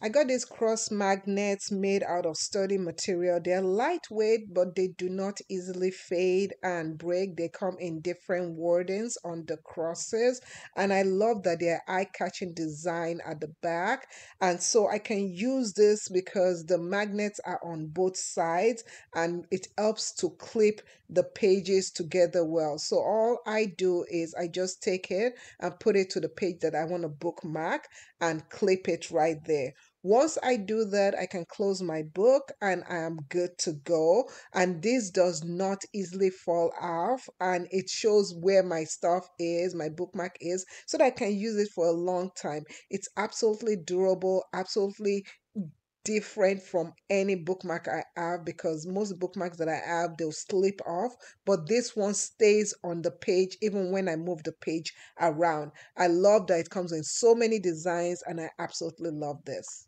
I got these cross magnets made out of sturdy material. They're lightweight, but they do not easily fade and break. They come in different wordings on the crosses. And I love that they're eye-catching design at the back. And so I can use this because the magnets are on both sides and it helps to clip the pages together well. So all I do is I just take it and put it to the page that I want to bookmark and clip it right there. Once I do that, I can close my book and I am good to go. And this does not easily fall off, and it shows where my stuff is, my bookmark is, so that I can use it for a long time. It's absolutely durable, absolutely different from any bookmark I have, because most bookmarks that I have, they'll slip off, but this one stays on the page even when I move the page around. I love that it comes in so many designs and I absolutely love this.